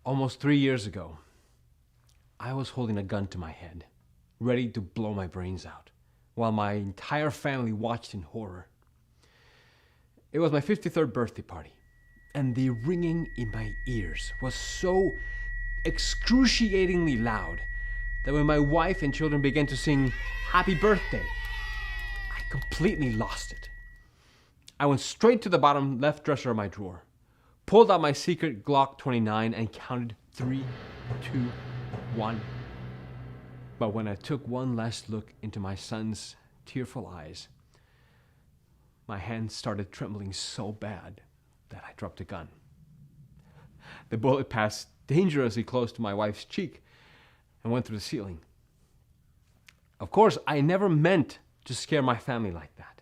Almost 3 years ago, I was holding a gun to my head, ready to blow my brains out, while my entire family watched in horror. It was my 53rd birthday party, and the ringing in my ears was so excruciatingly loud that when my wife and children began to sing "Happy Birthday," I completely lost it. I went straight to the bottom left dresser of my drawer, pulled out my secret Glock 29 and counted 3, 2, 1. But when I took one last look into my son's tearful eyes, my hand started trembling so bad that I dropped the gun. The bullet passed dangerously close to my wife's cheek and went through the ceiling. Of course, I never meant to scare my family like that,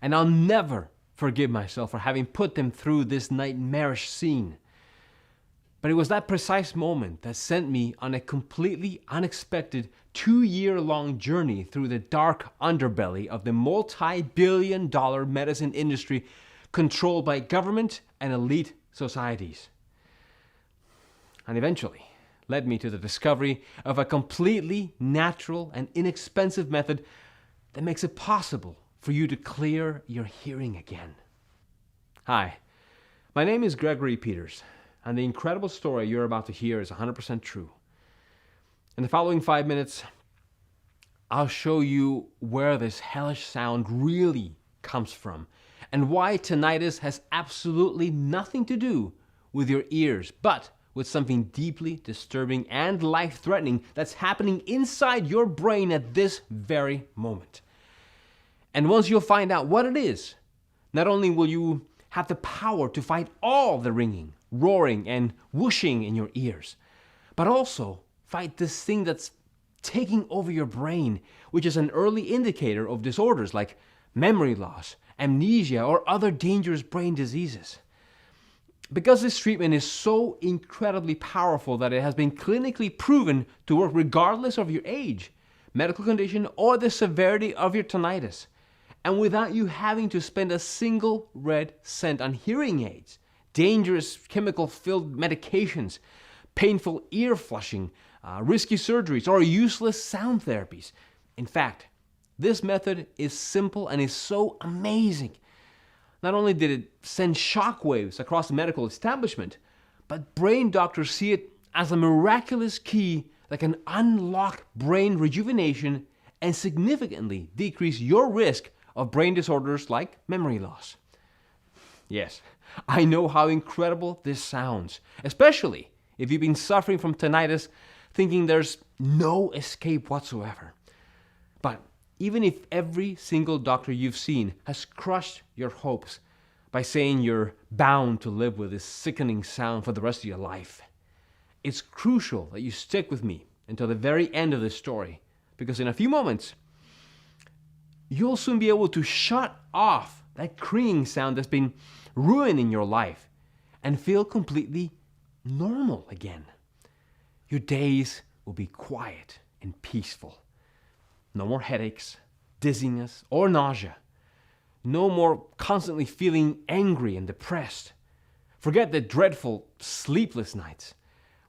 and I'll never forgive myself for having put them through this nightmarish scene. But it was that precise moment that sent me on a completely unexpected 2-year-long journey through the dark underbelly of the multi-billion-dollar medicine industry controlled by government and elite societies. And eventually led me to the discovery of a completely natural and inexpensive method that makes it possible for you to clear your hearing again. Hi, my name is Gregory Peters, and the incredible story you're about to hear is 100% true. In the following 5 minutes, I'll show you where this hellish sound really comes from and why tinnitus has absolutely nothing to do with your ears, but with something deeply disturbing and life-threatening that's happening inside your brain at this very moment. And once you'll find out what it is, not only will you have the power to fight all the ringing, roaring, and whooshing in your ears, but also fight this thing that's taking over your brain, which is an early indicator of disorders like memory loss, amnesia, or other dangerous brain diseases. Because this treatment is so incredibly powerful that it has been clinically proven to work regardless of your age, medical condition, or the severity of your tinnitus, and without you having to spend a single red cent on hearing aids, dangerous chemical-filled medications, painful ear flushing, risky surgeries, or useless sound therapies. In fact, this method is simple and is so amazing. Not only did it send shockwaves across the medical establishment, but brain doctors see it as a miraculous key that can unlock brain rejuvenation and significantly decrease your risk of brain disorders like memory loss. Yes, I know how incredible this sounds, especially if you've been suffering from tinnitus, thinking there's no escape whatsoever. But even if every single doctor you've seen has crushed your hopes by saying you're bound to live with this sickening sound for the rest of your life, it's crucial that you stick with me until the very end of this story, because in a few moments, you'll soon be able to shut off that creaking sound that's been ruining your life and feel completely normal again. Your days will be quiet and peaceful. No more headaches, dizziness, or nausea. No more constantly feeling angry and depressed. Forget the dreadful sleepless nights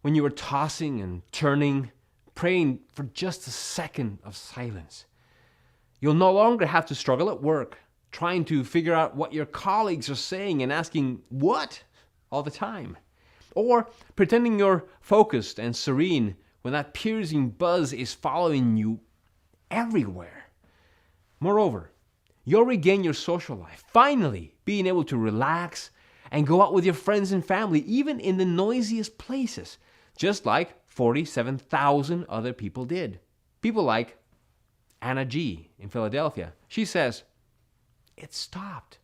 when you were tossing and turning, praying for just a second of silence. You'll no longer have to struggle at work, trying to figure out what your colleagues are saying and asking what all the time. Or pretending you're focused and serene when that piercing buzz is following you everywhere. Moreover, you'll regain your social life, finally being able to relax and go out with your friends and family, even in the noisiest places, just like 47,000 other people did. People like Anna G. in Philadelphia. She says, "It stopped.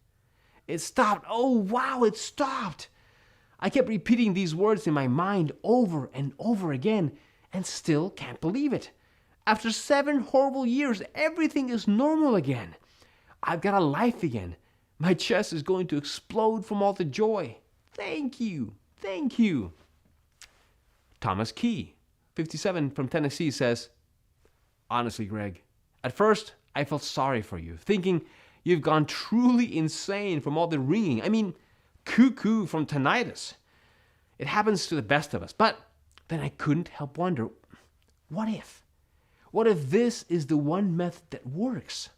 It stopped. Oh, wow, it stopped. I kept repeating these words in my mind over and over again and still can't believe it. After 7 horrible years, everything is normal again. I've got a life again. My chest is going to explode from all the joy. Thank you. Thank you." Thomas Key, 57, from Tennessee, says, "Honestly, Greg, at first I felt sorry for you, thinking you've gone truly insane from all the ringing. I mean, cuckoo from tinnitus. It happens to the best of us. But then I couldn't help wonder, what if? What if this is the one method that works?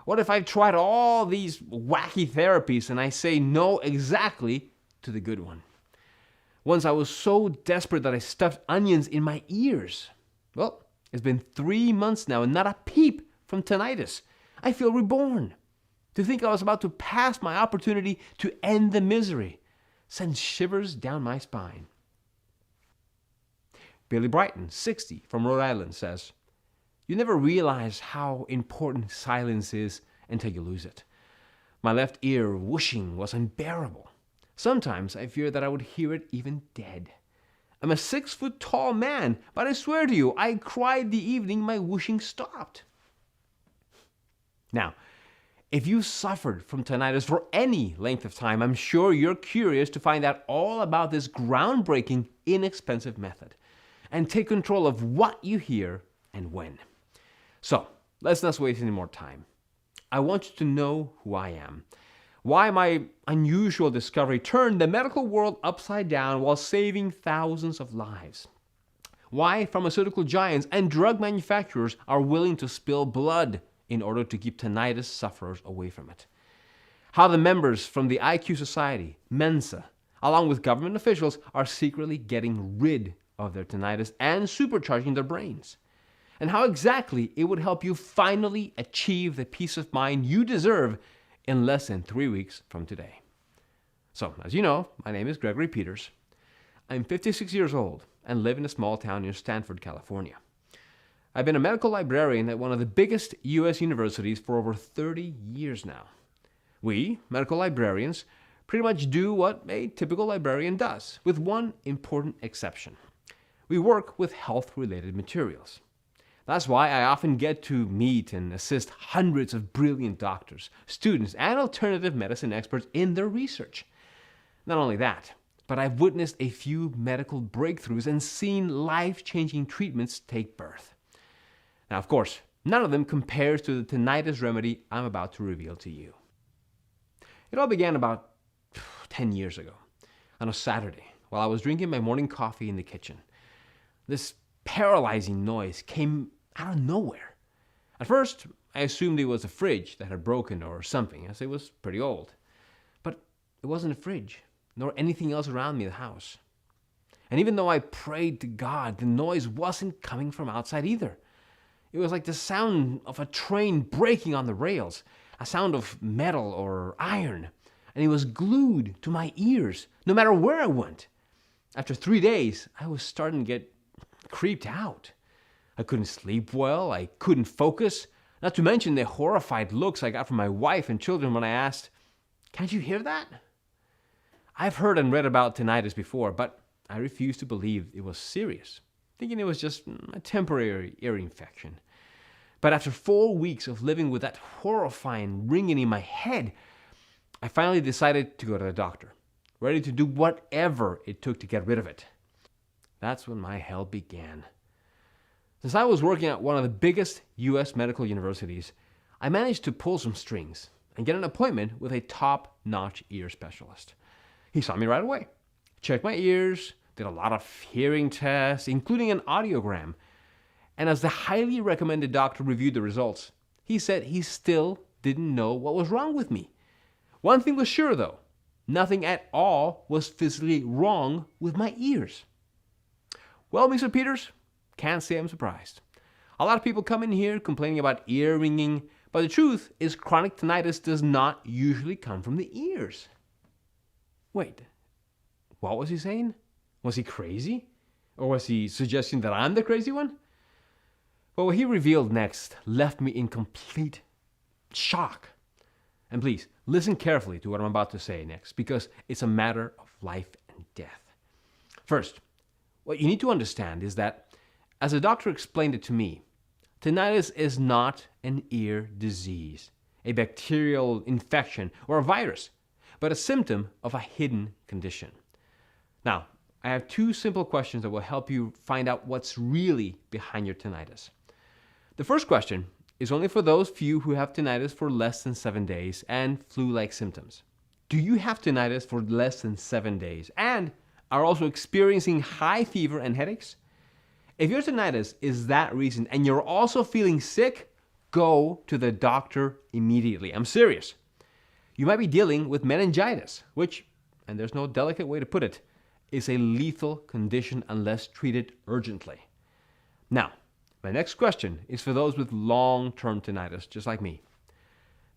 What if I've tried all these wacky therapies and I say no exactly to the good one? Once I was so desperate that I stuffed onions in my ears. Well, it's been 3 months now and not a peep from tinnitus. I feel reborn. To think I was about to pass my opportunity to end the misery sends shivers down my spine. Billy Brighton, 60, from Rhode Island, says, "You never realize how important silence is until you lose it. My left ear whooshing was unbearable. Sometimes I feared that I would hear it even dead. I'm a 6-foot-tall man, but I swear to you, I cried the evening my whooshing stopped." Now, if you suffered from tinnitus for any length of time, I'm sure you're curious to find out all about this groundbreaking, inexpensive method and take control of what you hear and when. So, let's not waste any more time. I want you to know who I am, why my unusual discovery turned the medical world upside down while saving thousands of lives, why pharmaceutical giants and drug manufacturers are willing to spill blood in order to keep tinnitus sufferers away from it, how the members from the IQ Society, Mensa, along with government officials, are secretly getting rid of their tinnitus and supercharging their brains, and how exactly it would help you finally achieve the peace of mind you deserve in less than 3 weeks from today. So, as you know, my name is Gregory Peters. I'm 56 years old and live in a small town near Stanford, California. I've been a medical librarian at one of the biggest U.S. universities for over 30 years now. We, medical librarians, pretty much do what a typical librarian does, with one important exception. We work with health-related materials. That's why I often get to meet and assist hundreds of brilliant doctors, students, and alternative medicine experts in their research. Not only that, but I've witnessed a few medical breakthroughs and seen life-changing treatments take birth. Now, of course, none of them compares to the tinnitus remedy I'm about to reveal to you. It all began about 10 years ago, on a Saturday, while I was drinking my morning coffee in the kitchen. This paralyzing noise came out of nowhere. At first, I assumed it was a fridge that had broken or something, as it was pretty old. But it wasn't a fridge, nor anything else around me in the house. And even though I prayed to God, the noise wasn't coming from outside either. It was like the sound of a train breaking on the rails, a sound of metal or iron, and it was glued to my ears, no matter where I went. After 3 days, I was starting to get creeped out. I couldn't sleep well, I couldn't focus, not to mention the horrified looks I got from my wife and children when I asked, "Can't you hear that?" I've heard and read about tinnitus before, but I refused to believe it was serious, thinking it was just a temporary ear infection. But after 4 weeks of living with that horrifying ringing in my head, I finally decided to go to the doctor, ready to do whatever it took to get rid of it. That's when my hell began. Since I was working at one of the biggest U.S. medical universities, I managed to pull some strings and get an appointment with a top-notch ear specialist. He saw me right away, checked my ears, did a lot of hearing tests, including an audiogram. And as the highly recommended doctor reviewed the results, he said he still didn't know what was wrong with me. One thing was sure, though. Nothing at all was physically wrong with my ears. Well, Mr. Peters, can't say I'm surprised. A lot of people come in here complaining about ear ringing, but the truth is chronic tinnitus does not usually come from the ears. Wait, what was he saying? Was he crazy? Or was he suggesting that I'm the crazy one? Well, what he revealed next left me in complete shock. And please, listen carefully to what I'm about to say next, because it's a matter of life and death. First, what you need to understand is that, as the doctor explained it to me, tinnitus is not an ear disease, a bacterial infection, or a virus, but a symptom of a hidden condition. Now, I have 2 simple questions that will help you find out what's really behind your tinnitus. The first question is only for those few who have tinnitus for less than 7 days and flu-like symptoms. Do you have tinnitus for less than 7 days and are also experiencing high fever and headaches? If your tinnitus is that reason and you're also feeling sick, go to the doctor immediately. I'm serious. You might be dealing with meningitis, which, and there's no delicate way to put it, is a lethal condition unless treated urgently. Now, my next question is for those with long-term tinnitus, just like me.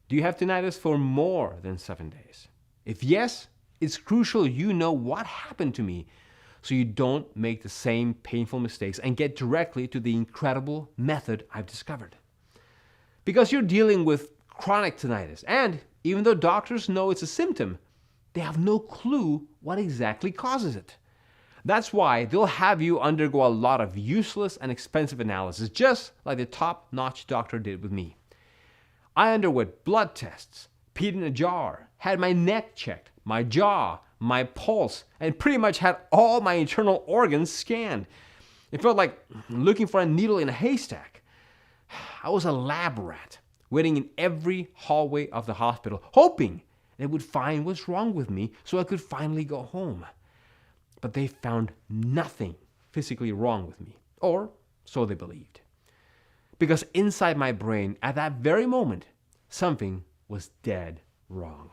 Do you have tinnitus for more than 7 days? If yes, it's crucial you know what happened to me so you don't make the same painful mistakes and get directly to the incredible method I've discovered. Because you're dealing with chronic tinnitus, and even though doctors know it's a symptom, they have no clue what exactly causes it. That's why they'll have you undergo a lot of useless and expensive analysis, just like the top-notch doctor did with me. I underwent blood tests, peed in a jar, had my neck checked, my jaw, my pulse, and pretty much had all my internal organs scanned. It felt like looking for a needle in a haystack. I was a lab rat, waiting in every hallway of the hospital, hoping they would find what's wrong with me so I could finally go home. But they found nothing physically wrong with me, or so they believed. Because inside my brain, at that very moment, something was dead wrong.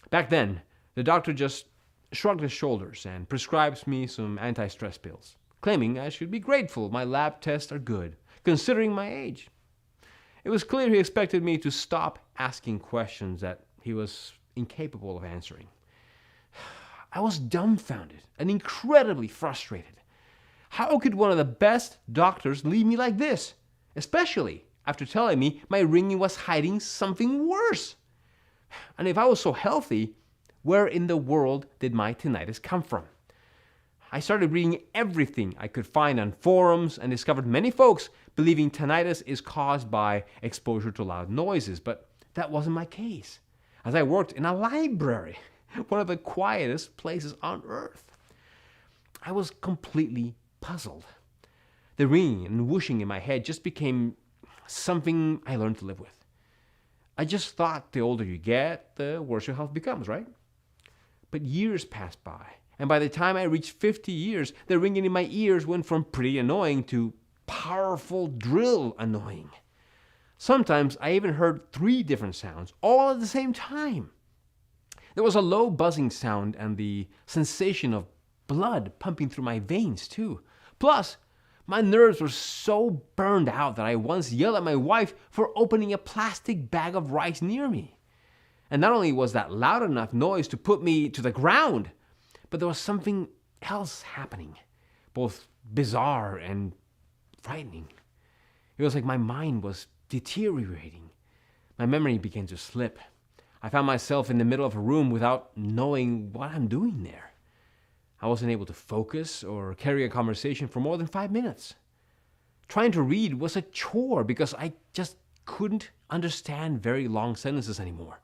Back then, the doctor just shrugged his shoulders and prescribes me some anti-stress pills, claiming I should be grateful my lab tests are good, considering my age. It was clear he expected me to stop asking questions that he was incapable of answering. I was dumbfounded and incredibly frustrated. How could one of the best doctors leave me like this? Especially after telling me my ringing was hiding something worse. And if I was so healthy, where in the world did my tinnitus come from? I started reading everything I could find on forums and discovered many folks believing tinnitus is caused by exposure to loud noises, but that wasn't my case, as I worked in a library, one of the quietest places on earth. I was completely puzzled. The ringing and whooshing in my head just became something I learned to live with. I just thought the older you get, the worse your health becomes, right? But years passed by, and by the time I reached 50 years, the ringing in my ears went from pretty annoying to powerful drill annoying. Sometimes I even heard 3 different sounds, all at the same time. There was a low buzzing sound and the sensation of blood pumping through my veins too. Plus, my nerves were so burned out that I once yelled at my wife for opening a plastic bag of rice near me. And not only was that loud enough noise to put me to the ground, but there was something else happening, both bizarre and frightening. It was like my mind was deteriorating. My memory began to slip. I found myself in the middle of a room without knowing what I'm doing there. I wasn't able to focus or carry a conversation for more than 5 minutes. Trying to read was a chore because I just couldn't understand very long sentences anymore.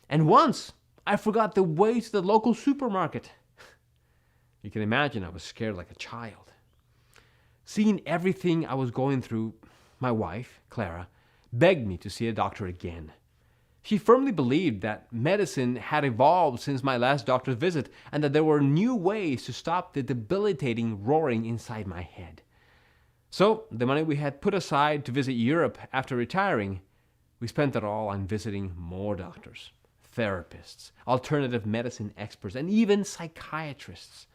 And once, I forgot the way to the local supermarket. You can imagine I was scared like a child. Seeing everything I was going through, my wife, Clara, begged me to see a doctor again. She firmly believed that medicine had evolved since my last doctor's visit and that there were new ways to stop the debilitating roaring inside my head. So, the money we had put aside to visit Europe after retiring, we spent it all on visiting more doctors, therapists, alternative medicine experts, and even psychiatrists.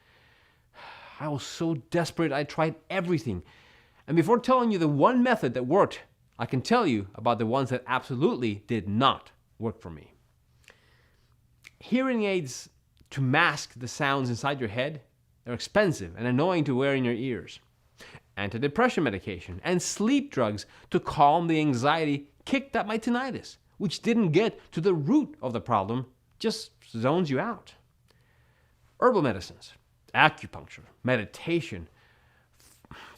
I was so desperate I tried everything. And before telling you the one method that worked, I can tell you about the ones that absolutely did not work for me. Hearing aids to mask the sounds inside your head, they're expensive and annoying to wear in your ears. Antidepressant medication and sleep drugs to calm the anxiety kicked up my tinnitus, which didn't get to the root of the problem, just zones you out. Herbal medicines, acupuncture, meditation,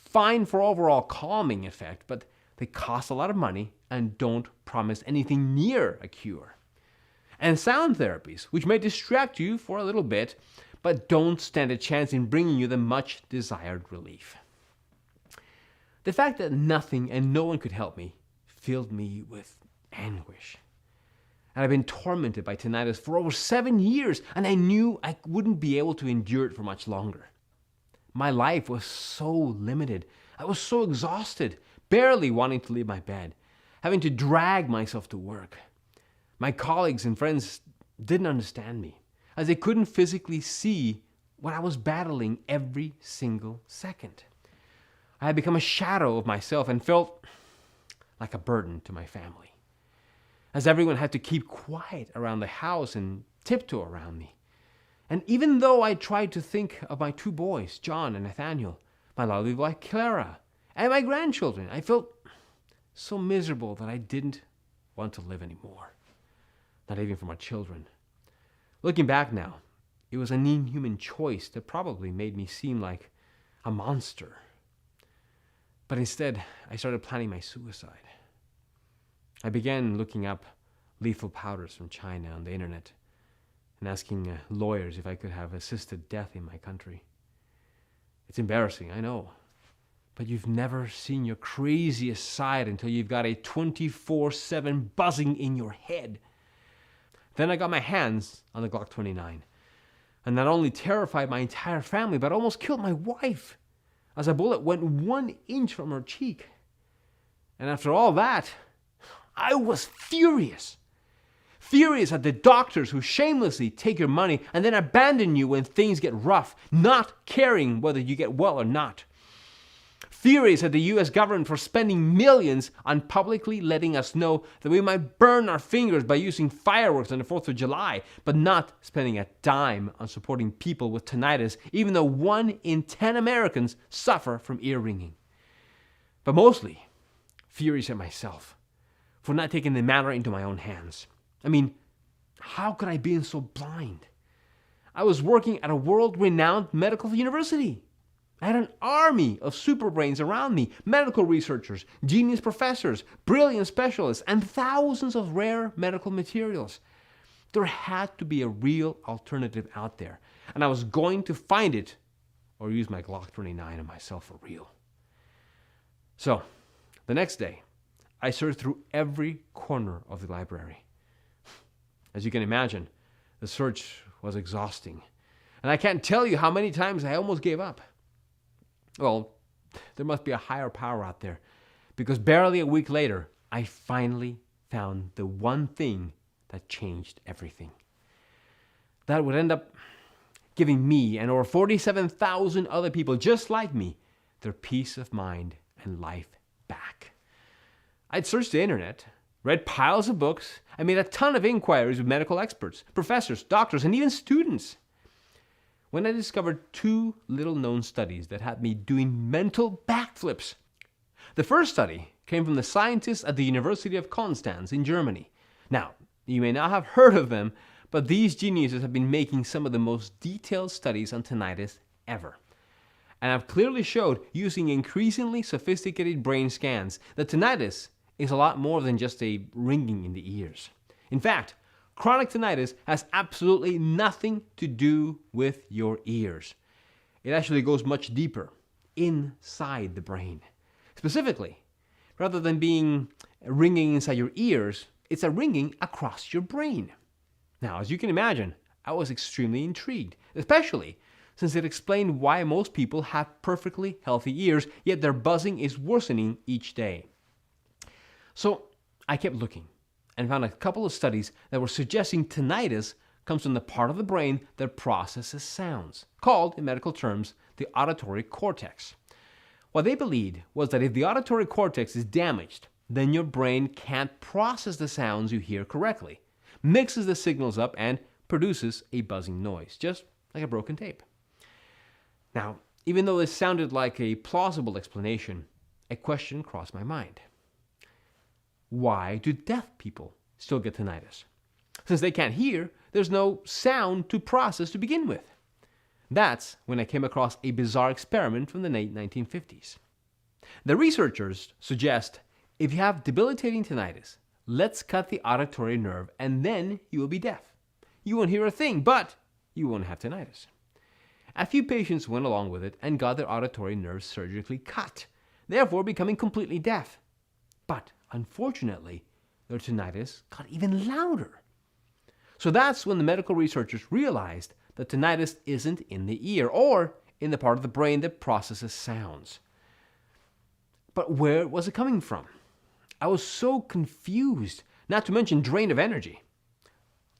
fine for overall calming effect, but they cost a lot of money and don't promise anything near a cure. And sound therapies, which may distract you for a little bit, but don't stand a chance in bringing you the much desired relief. The fact that nothing and no one could help me filled me with anguish. And I've been tormented by tinnitus for over 7 years, and I knew I wouldn't be able to endure it for much longer. My life was so limited. I was so exhausted, barely wanting to leave my bed, having to drag myself to work. My colleagues and friends didn't understand me, as they couldn't physically see what I was battling every single second. I had become a shadow of myself and felt like a burden to my family, as everyone had to keep quiet around the house and tiptoe around me. And even though I tried to think of my 2 boys, John and Nathaniel, my lovely wife Clara, and my grandchildren, I felt so miserable that I didn't want to live anymore. Not even for my children. Looking back now, it was an inhuman choice that probably made me seem like a monster. But instead, I started planning my suicide. I began looking up lethal powders from China on the internet and asking lawyers if I could have assisted death in my country. It's embarrassing, I know, but you've never seen your craziest side until you've got a 24/7 buzzing in your head. Then I got my hands on the Glock 29, and not only terrified my entire family, but almost killed my wife, as a bullet went 1 inch from her cheek. And after all that, I was furious. Furious at the doctors who shamelessly take your money and then abandon you when things get rough, not caring whether you get well or not. Furious at the US government for spending millions on publicly letting us know that we might burn our fingers by using fireworks on the 4th of July, but not spending a dime on supporting people with tinnitus, even though 1 in 10 Americans suffer from ear ringing. But mostly, furious at myself for not taking the matter into my own hands. I mean, how could I be so blind? I was working at a world-renowned medical university. I had an army of superbrains around me, medical researchers, genius professors, brilliant specialists, and thousands of rare medical materials. There had to be a real alternative out there, and I was going to find it or use my Glock 29 on myself for real. So, the next day, I searched through every corner of the library. As you can imagine, the search was exhausting, and I can't tell you how many times I almost gave up. Well, there must be a higher power out there, because barely a week later, I finally found the one thing that changed everything. That would end up giving me and over 47,000 other people just like me their peace of mind and life back. I'd searched the internet, read piles of books, and made a ton of inquiries with medical experts, professors, doctors, and even students. When I discovered 2 little-known studies that had me doing mental backflips. The first study came from the scientists at the University of Konstanz in Germany. Now, you may not have heard of them, but these geniuses have been making some of the most detailed studies on tinnitus ever. And have clearly showed, using increasingly sophisticated brain scans, that tinnitus is a lot more than just a ringing in the ears. In fact, chronic tinnitus has absolutely nothing to do with your ears. It actually goes much deeper, inside the brain. Specifically, rather than being ringing inside your ears, it's a ringing across your brain. Now, as you can imagine, I was extremely intrigued, especially since it explained why most people have perfectly healthy ears, yet their buzzing is worsening each day. So I kept looking and found a couple of studies that were suggesting tinnitus comes from the part of the brain that processes sounds, called, in medical terms, the auditory cortex. What they believed was that if the auditory cortex is damaged, then your brain can't process the sounds you hear correctly, mixes the signals up, and produces a buzzing noise, just like a broken tape. Now, even though this sounded like a plausible explanation, a question crossed my mind. Why do deaf people still get tinnitus? Since they can't hear, there's no sound to process to begin with. That's when I came across a bizarre experiment from the late 1950s. The researchers suggest if you have debilitating tinnitus, let's cut the auditory nerve and then you will be deaf. You won't hear a thing, but you won't have tinnitus. A few patients went along with it and got their auditory nerves surgically cut, therefore becoming completely deaf. But unfortunately, their tinnitus got even louder. So that's when the medical researchers realized that tinnitus isn't in the ear or in the part of the brain that processes sounds. But where was it coming from? I was so confused, not to mention drained of energy.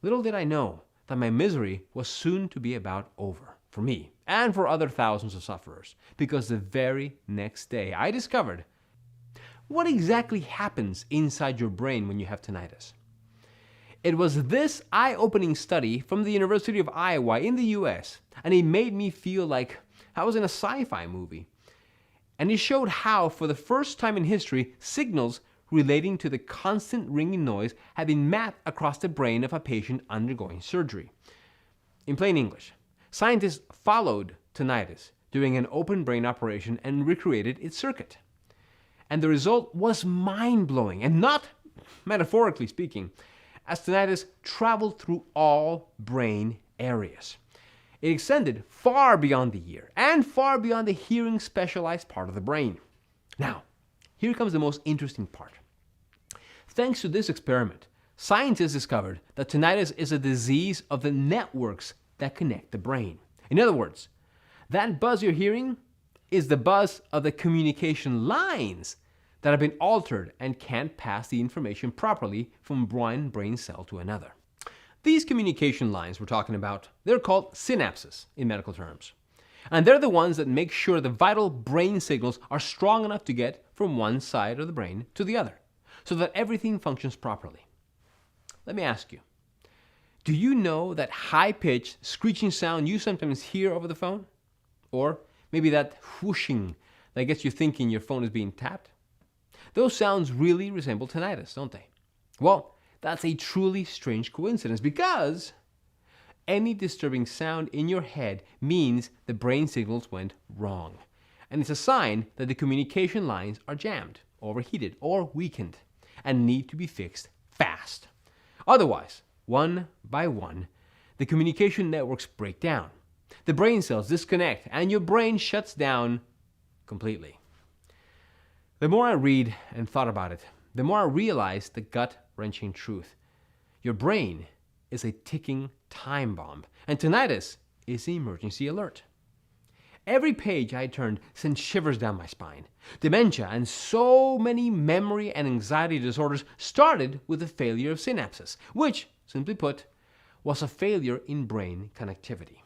Little did I know that my misery was soon to be about over for me and for other thousands of sufferers, because the very next day I discovered what exactly happens inside your brain when you have tinnitus. It was this eye-opening study from the University of Iowa in the US, and it made me feel like I was in a sci-fi movie. And it showed how, for the first time in history, signals relating to the constant ringing noise had been mapped across the brain of a patient undergoing surgery. In plain English, scientists followed tinnitus during an open brain operation and recreated its circuit. And the result was mind-blowing, and not metaphorically speaking, as tinnitus traveled through all brain areas. It extended far beyond the ear and far beyond the hearing specialized part of the brain. Now, here comes the most interesting part. Thanks to this experiment, scientists discovered that tinnitus is a disease of the networks that connect the brain. In other words, that buzz you're hearing is the buzz of the communication lines that have been altered and can't pass the information properly from one brain cell to another. These communication lines we're talking about, they're called synapses in medical terms. And they're the ones that make sure the vital brain signals are strong enough to get from one side of the brain to the other, so that everything functions properly. Let me ask you, do you know that high-pitched screeching sound you sometimes hear over the phone? Or maybe that whooshing that gets you thinking your phone is being tapped? Those sounds really resemble tinnitus, don't they? Well, that's a truly strange coincidence, because any disturbing sound in your head means the brain signals went wrong. And it's a sign that the communication lines are jammed, overheated, or weakened, and need to be fixed fast. Otherwise, one by one, the communication networks break down. The brain cells disconnect, and your brain shuts down completely. The more I read and thought about it, the more I realized the gut-wrenching truth. Your brain is a ticking time bomb, and tinnitus is the emergency alert. Every page I turned sent shivers down my spine. Dementia and so many memory and anxiety disorders started with a failure of synapses, which, simply put, was a failure in brain connectivity.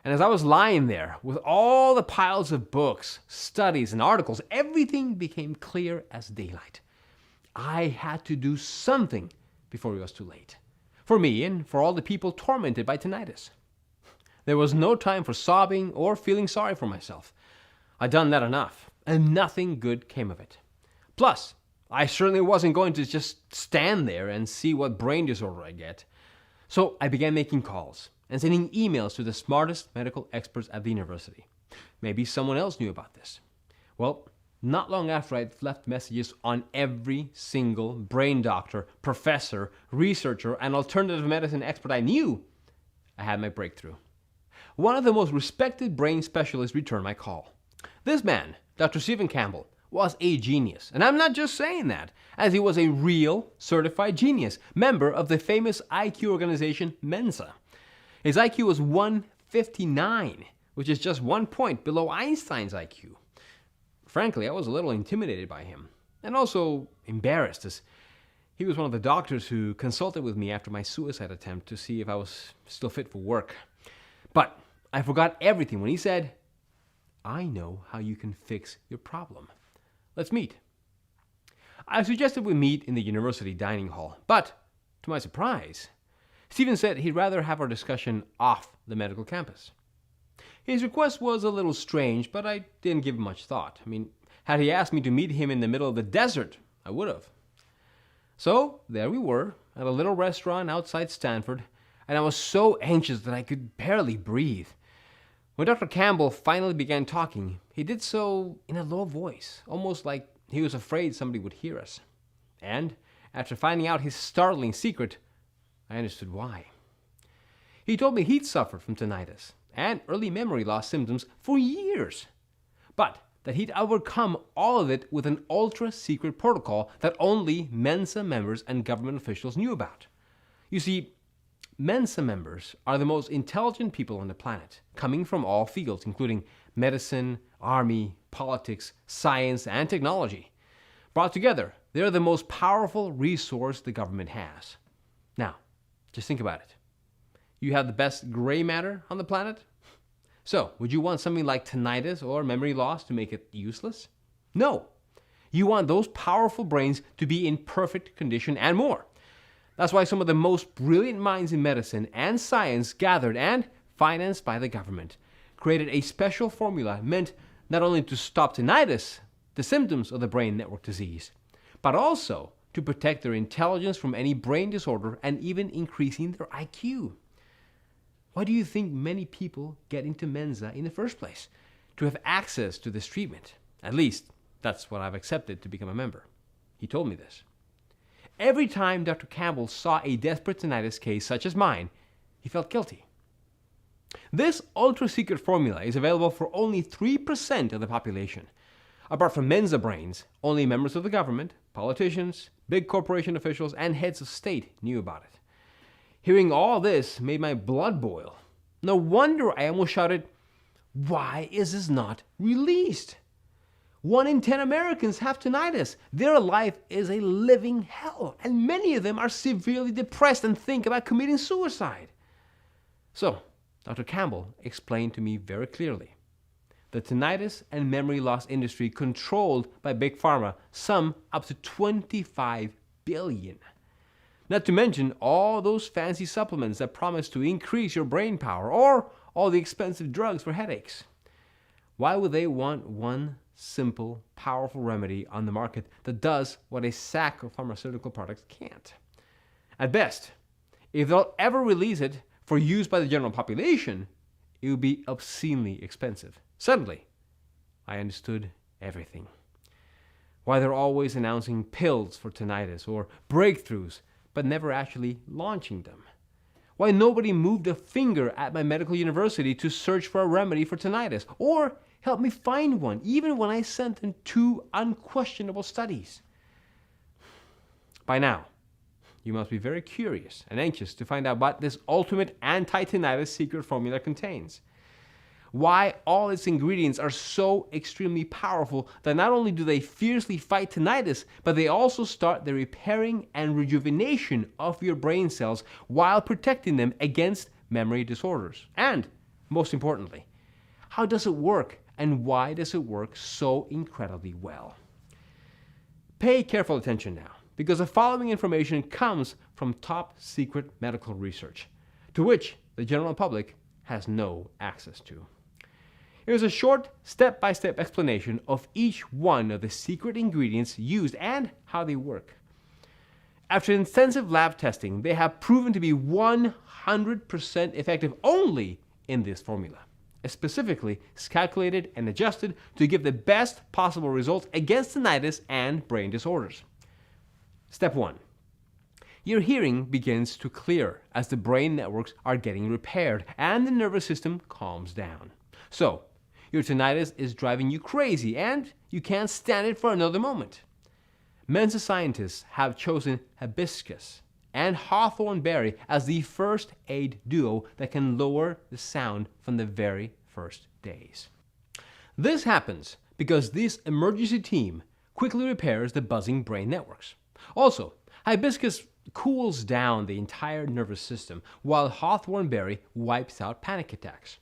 And as I was lying there with all the piles of books, studies, and articles, everything became clear as daylight. I had to do something before it was too late. For me and for all the people tormented by tinnitus. There was no time for sobbing or feeling sorry for myself. I'd done that enough, and nothing good came of it. Plus, I certainly wasn't going to just stand there and see what brain disorder I get. So I began making calls and sending emails to the smartest medical experts at the university. Maybe someone else knew about this. Well, not long after I'd left messages on every single brain doctor, professor, researcher, and alternative medicine expert I knew, I had my breakthrough. One of the most respected brain specialists returned my call. This man, Dr. Stephen Campbell, was a genius. And I'm not just saying that, as he was a real certified genius, member of the famous IQ organization Mensa. His IQ was 159, which is just 1 point below Einstein's IQ. Frankly, I was a little intimidated by him, and also embarrassed, as he was one of the doctors who consulted with me after my suicide attempt to see if I was still fit for work. But I forgot everything when he said, "I know how you can fix your problem. Let's meet." I suggested we meet in the university dining hall, but to my surprise, Stephen said he'd rather have our discussion off the medical campus. His request was a little strange, but I didn't give much thought. Had he asked me to meet him in the middle of the desert, I would have. So there we were, at a little restaurant outside Stanford, and I was so anxious that I could barely breathe. When Dr. Campbell finally began talking, he did so in a low voice, almost like he was afraid somebody would hear us. And after finding out his startling secret, I understood why. He told me he'd suffered from tinnitus and early memory loss symptoms for years, but that he'd overcome all of it with an ultra-secret protocol that only Mensa members and government officials knew about. You see, Mensa members are the most intelligent people on the planet, coming from all fields, including medicine, army, politics, science, and technology. Brought together, they're the most powerful resource the government has. Now, just think about it. You have the best gray matter on the planet? So, would you want something like tinnitus or memory loss to make it useless? No. You want those powerful brains to be in perfect condition and more. That's why some of the most brilliant minds in medicine and science gathered and, financed by the government, created a special formula meant not only to stop tinnitus, the symptoms of the brain network disease, but also to protect their intelligence from any brain disorder and even increasing their IQ. Why do you think many people get into Mensa in the first place? To have access to this treatment. At least, that's what I've accepted to become a member. He told me this. Every time Dr. Campbell saw a desperate tinnitus case such as mine, he felt guilty. This ultra-secret formula is available for only 3% of the population. Apart from Mensa brains, only members of the government, politicians, big corporation officials, and heads of state knew about it. Hearing all this made my blood boil. No wonder I almost shouted, "Why is this not released? 1 in 10 Americans have tinnitus. Their life is a living hell, and many of them are severely depressed and think about committing suicide." So, Dr. Campbell explained to me very clearly. The tinnitus and memory loss industry controlled by Big Pharma sum up to $25 billion. Not to mention all those fancy supplements that promise to increase your brain power or all the expensive drugs for headaches. Why would they want one simple, powerful remedy on the market that does what a sack of pharmaceutical products can't? At best, if they'll ever release it for use by the general population, it would be obscenely expensive. Suddenly, I understood everything. Why they're always announcing pills for tinnitus or breakthroughs, but never actually launching them. Why nobody moved a finger at my medical university to search for a remedy for tinnitus or help me find one, even when I sent them 2 unquestionable studies. By now, you must be very curious and anxious to find out what this ultimate anti-tinnitus secret formula contains. Why all its ingredients are so extremely powerful that not only do they fiercely fight tinnitus, but they also start the repairing and rejuvenation of your brain cells while protecting them against memory disorders. And, most importantly, how does it work and why does it work so incredibly well? Pay careful attention now, because the following information comes from top secret medical research, to which the general public has no access to. Here's a short step-by-step explanation of each one of the secret ingredients used and how they work. After intensive lab testing, they have proven to be 100% effective only in this formula. Specifically, it's calculated and adjusted to give the best possible results against tinnitus and brain disorders. Step 1. Your hearing begins to clear as the brain networks are getting repaired and the nervous system calms down. So, your tinnitus is driving you crazy and you can't stand it for another moment. Mensa scientists have chosen hibiscus and hawthorn berry as the first aid duo that can lower the sound from the very first days. This happens because this emergency team quickly repairs the buzzing brain networks. Also, hibiscus cools down the entire nervous system, while hawthorn berry wipes out panic attacks.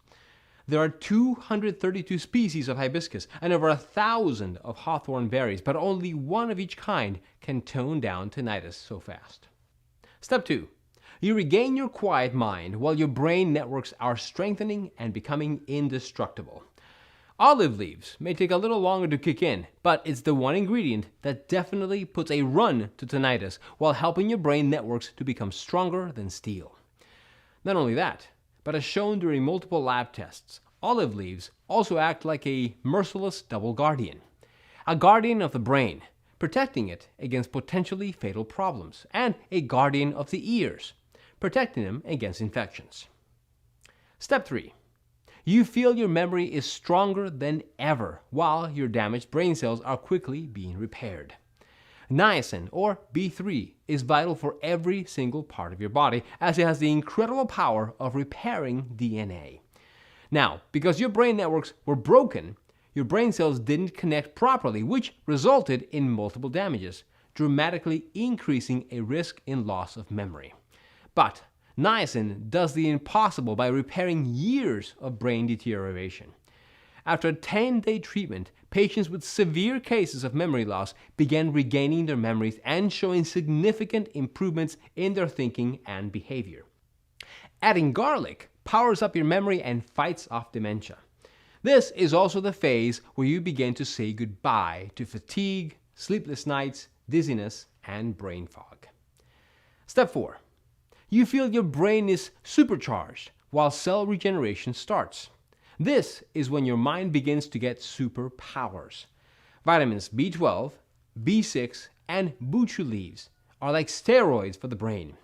There are 232 species of hibiscus and over 1,000 of hawthorn berries, but only one of each kind can tone down tinnitus so fast. Step 2. You regain your quiet mind while your brain networks are strengthening and becoming indestructible. Olive leaves may take a little longer to kick in, but it's the one ingredient that definitely puts a run to tinnitus while helping your brain networks to become stronger than steel. Not only that, but as shown during multiple lab tests, olive leaves also act like a merciless double guardian. A guardian of the brain, protecting it against potentially fatal problems, and a guardian of the ears, protecting them against infections. Step 3. You feel your memory is stronger than ever while your damaged brain cells are quickly being repaired. Niacin, or B3, is vital for every single part of your body as it has the incredible power of repairing DNA. Now, because your brain networks were broken, your brain cells didn't connect properly, which resulted in multiple damages, dramatically increasing a risk in loss of memory. But niacin does the impossible by repairing years of brain deterioration. After a 10-day treatment, patients with severe cases of memory loss began regaining their memories and showing significant improvements in their thinking and behavior. Adding garlic powers up your memory and fights off dementia. This is also the phase where you begin to say goodbye to fatigue, sleepless nights, dizziness, and brain fog. Step 4. You feel your brain is supercharged while cell regeneration starts. This is when your mind begins to get superpowers. Vitamins B12, B6, and buchu leaves are like steroids for the brain.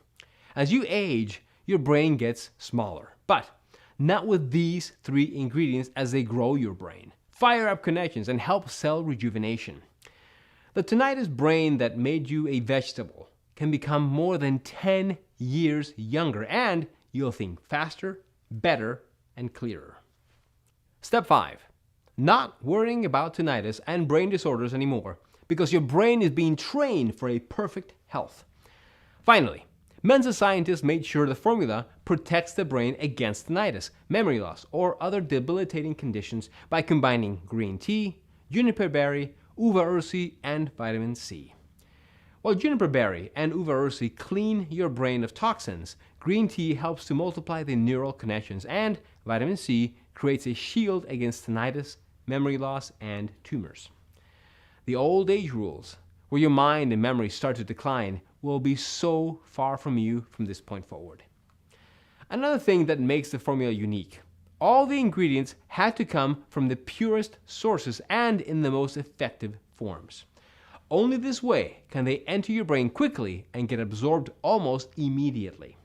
As you age, your brain gets smaller, but not with these 3 ingredients as they grow your brain, fire up connections, and help cell rejuvenation. The tinnitus brain that made you a vegetable can become more than 10 years younger, and you'll think faster, better, and clearer. Step 5. Not worrying about tinnitus and brain disorders anymore because your brain is being trained for a perfect health. Finally, Mensa scientists made sure the formula protects the brain against tinnitus, memory loss, or other debilitating conditions by combining green tea, juniper berry, uva ursi, and vitamin C. While juniper berry and uva ursi clean your brain of toxins, green tea helps to multiply the neural connections, and vitamin C creates a shield against tinnitus, memory loss, and tumors. The old age rules, where your mind and memory start to decline, will be so far from you from this point forward. Another thing that makes the formula unique: all the ingredients had to come from the purest sources and in the most effective forms. Only this way can they enter your brain quickly and get absorbed almost immediately.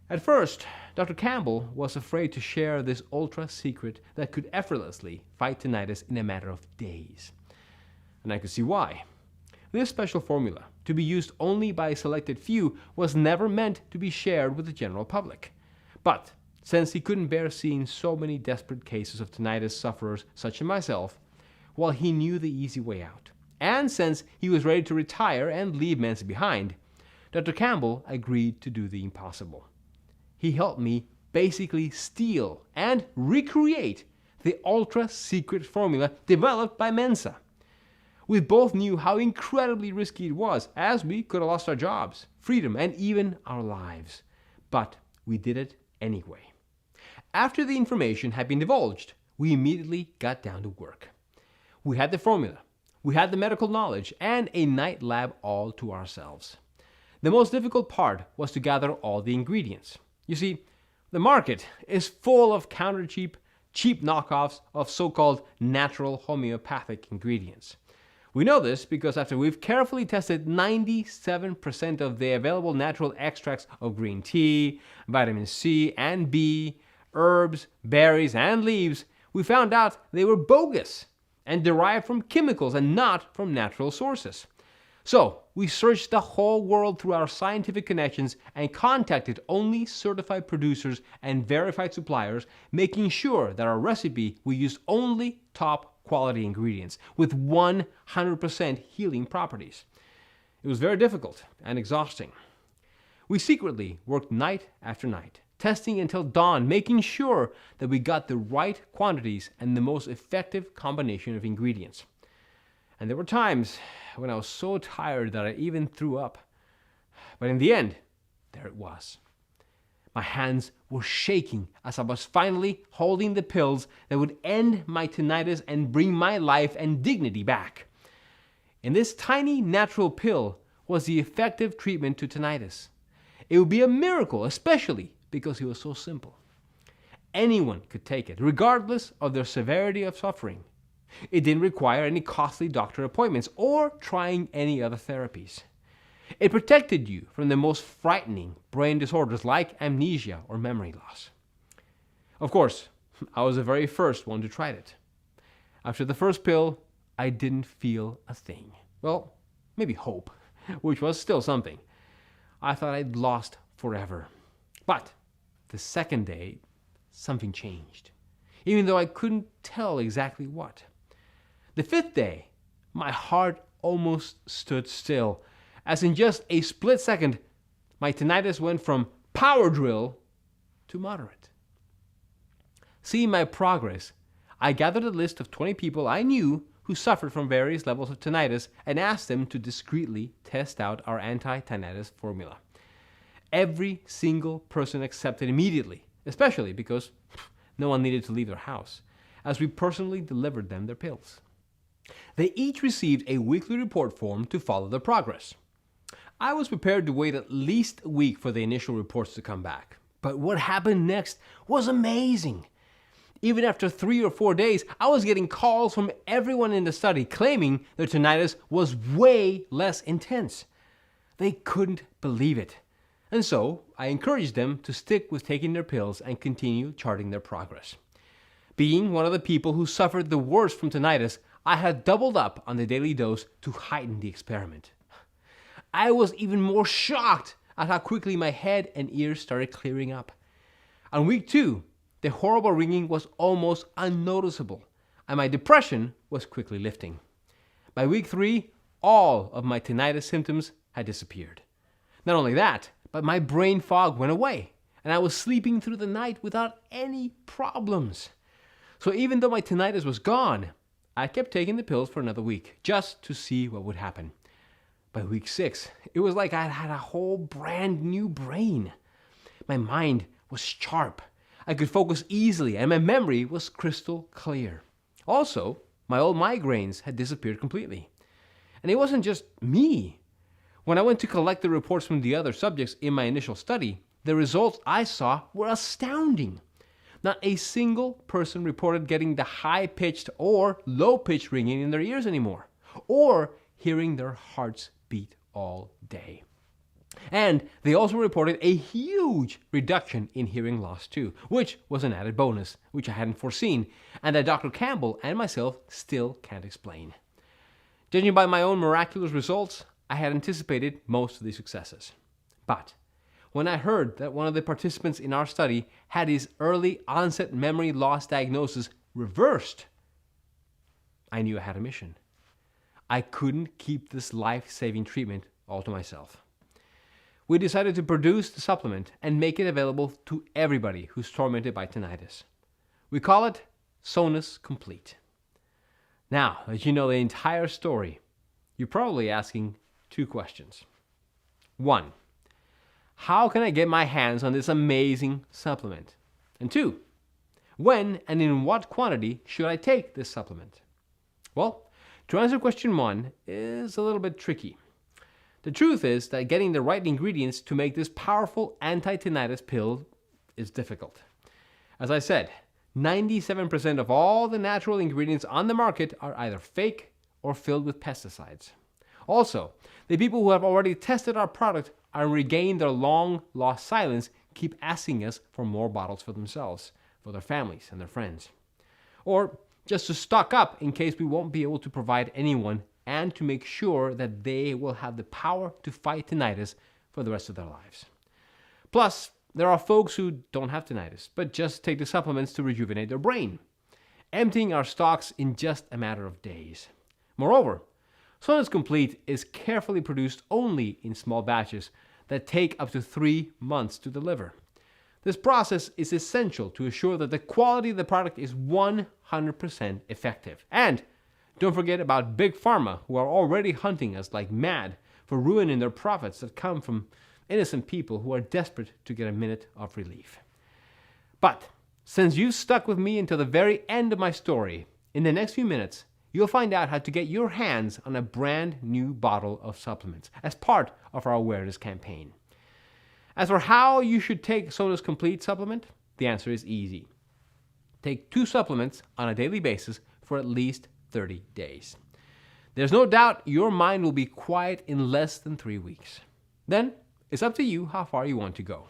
At first, Dr. Campbell was afraid to share this ultra secret that could effortlessly fight tinnitus in a matter of days. And I could see why. This special formula, to be used only by a selected few, was never meant to be shared with the general public. But since he couldn't bear seeing so many desperate cases of tinnitus sufferers such as myself, while he knew the easy way out, and since he was ready to retire and leave Mensa behind, Dr. Campbell agreed to do the impossible. He helped me basically steal and recreate the ultra-secret formula developed by Mensa. We both knew how incredibly risky it was, as we could have lost our jobs, freedom, and even our lives. But we did it anyway. After the information had been divulged, we immediately got down to work. We had the formula, we had the medical knowledge, and a night lab all to ourselves. The most difficult part was to gather all the ingredients. You see, the market is full of cheap knockoffs of so-called natural homeopathic ingredients. We know this because after we've carefully tested 97% of the available natural extracts of green tea, vitamin C and B, herbs, berries, and leaves, we found out they were bogus and derived from chemicals and not from natural sources. So we searched the whole world through our scientific connections and contacted only certified producers and verified suppliers, making sure that our recipe we used only top quality ingredients with 100% healing properties. It was very difficult and exhausting. We secretly worked night after night, testing until dawn, making sure that we got the right quantities and the most effective combination of ingredients. And there were times when I was so tired that I even threw up. But in the end, there it was. My hands were shaking as I was finally holding the pills that would end my tinnitus and bring my life and dignity back. In this tiny natural pill was the effective treatment to tinnitus. It would be a miracle, especially because it was so simple. Anyone could take it, regardless of their severity of suffering. It didn't require any costly doctor appointments or trying any other therapies. It protected you from the most frightening brain disorders like amnesia or memory loss. Of course, I was the very first one to try it. After the first pill, I didn't feel a thing. Well, maybe hope, which was still something. I thought I'd lost forever. But the second day, something changed, even though I couldn't tell exactly what. The fifth day, my heart almost stood still, as in just a split second, my tinnitus went from power drill to moderate. Seeing my progress, I gathered a list of 20 people I knew who suffered from various levels of tinnitus and asked them to discreetly test out our anti-tinnitus formula. Every single person accepted immediately, especially because no one needed to leave their house, as we personally delivered them their pills. They each received a weekly report form to follow their progress. I was prepared to wait at least a week for the initial reports to come back, but what happened next was amazing. Even after 3 or 4 days, I was getting calls from everyone in the study claiming their tinnitus was way less intense. They couldn't believe it. And so, I encouraged them to stick with taking their pills and continue charting their progress. Being one of the people who suffered the worst from tinnitus, I had doubled up on the daily dose to heighten the experiment. I was even more shocked at how quickly my head and ears started clearing up. On week 2, the horrible ringing was almost unnoticeable, and my depression was quickly lifting. By week 3, all of my tinnitus symptoms had disappeared. Not only that, but my brain fog went away, and I was sleeping through the night without any problems. So even though my tinnitus was gone, I kept taking the pills for another week, just to see what would happen. By week 6, it was like I had a whole brand new brain. My mind was sharp. I could focus easily, and my memory was crystal clear. Also, my old migraines had disappeared completely. And it wasn't just me. When I went to collect the reports from the other subjects in my initial study, the results I saw were astounding. Not a single person reported getting the high-pitched or low-pitched ringing in their ears anymore, or hearing their hearts beat all day. And they also reported a huge reduction in hearing loss too, which was an added bonus, which I hadn't foreseen, and that Dr. Campbell and myself still can't explain. Judging by my own miraculous results, I had anticipated most of these successes. But when I heard that one of the participants in our study had his early onset memory loss diagnosis reversed, I knew I had a mission. I couldn't keep this life-saving treatment all to myself. We decided to produce the supplement and make it available to everybody who's tormented by tinnitus. We call it Sonus Complete. Now, as you know the entire story, you're probably asking 2 questions. 1, how can I get my hands on this amazing supplement? And 2, when and in what quantity should I take this supplement? Well, to answer question 1 is a little bit tricky. The truth is that getting the right ingredients to make this powerful anti-tinnitus pill is difficult. As I said, 97% of all the natural ingredients on the market are either fake or filled with pesticides. Also, the people who have already tested our product and regained their long-lost silence keep asking us for more bottles for themselves, for their families and their friends. Or just to stock up in case we won't be able to provide anyone, and to make sure that they will have the power to fight tinnitus for the rest of their lives. Plus, there are folks who don't have tinnitus, but just take the supplements to rejuvenate their brain, emptying our stocks in just a matter of days. Moreover, Sonus Complete is carefully produced only in small batches that take up to 3 months to deliver. This process is essential to assure that the quality of the product is 100% effective. And don't forget about Big Pharma, who are already hunting us like mad for ruining their profits that come from innocent people who are desperate to get a minute of relief. But since you've stuck with me until the very end of my story, in the next few minutes, you'll find out how to get your hands on a brand new bottle of supplements as part of our awareness campaign. As for how you should take Sonus Complete supplement, the answer is easy. Take 2 supplements on a daily basis for at least 30 days. There's no doubt your mind will be quiet in less than 3 weeks. Then, it's up to you how far you want to go.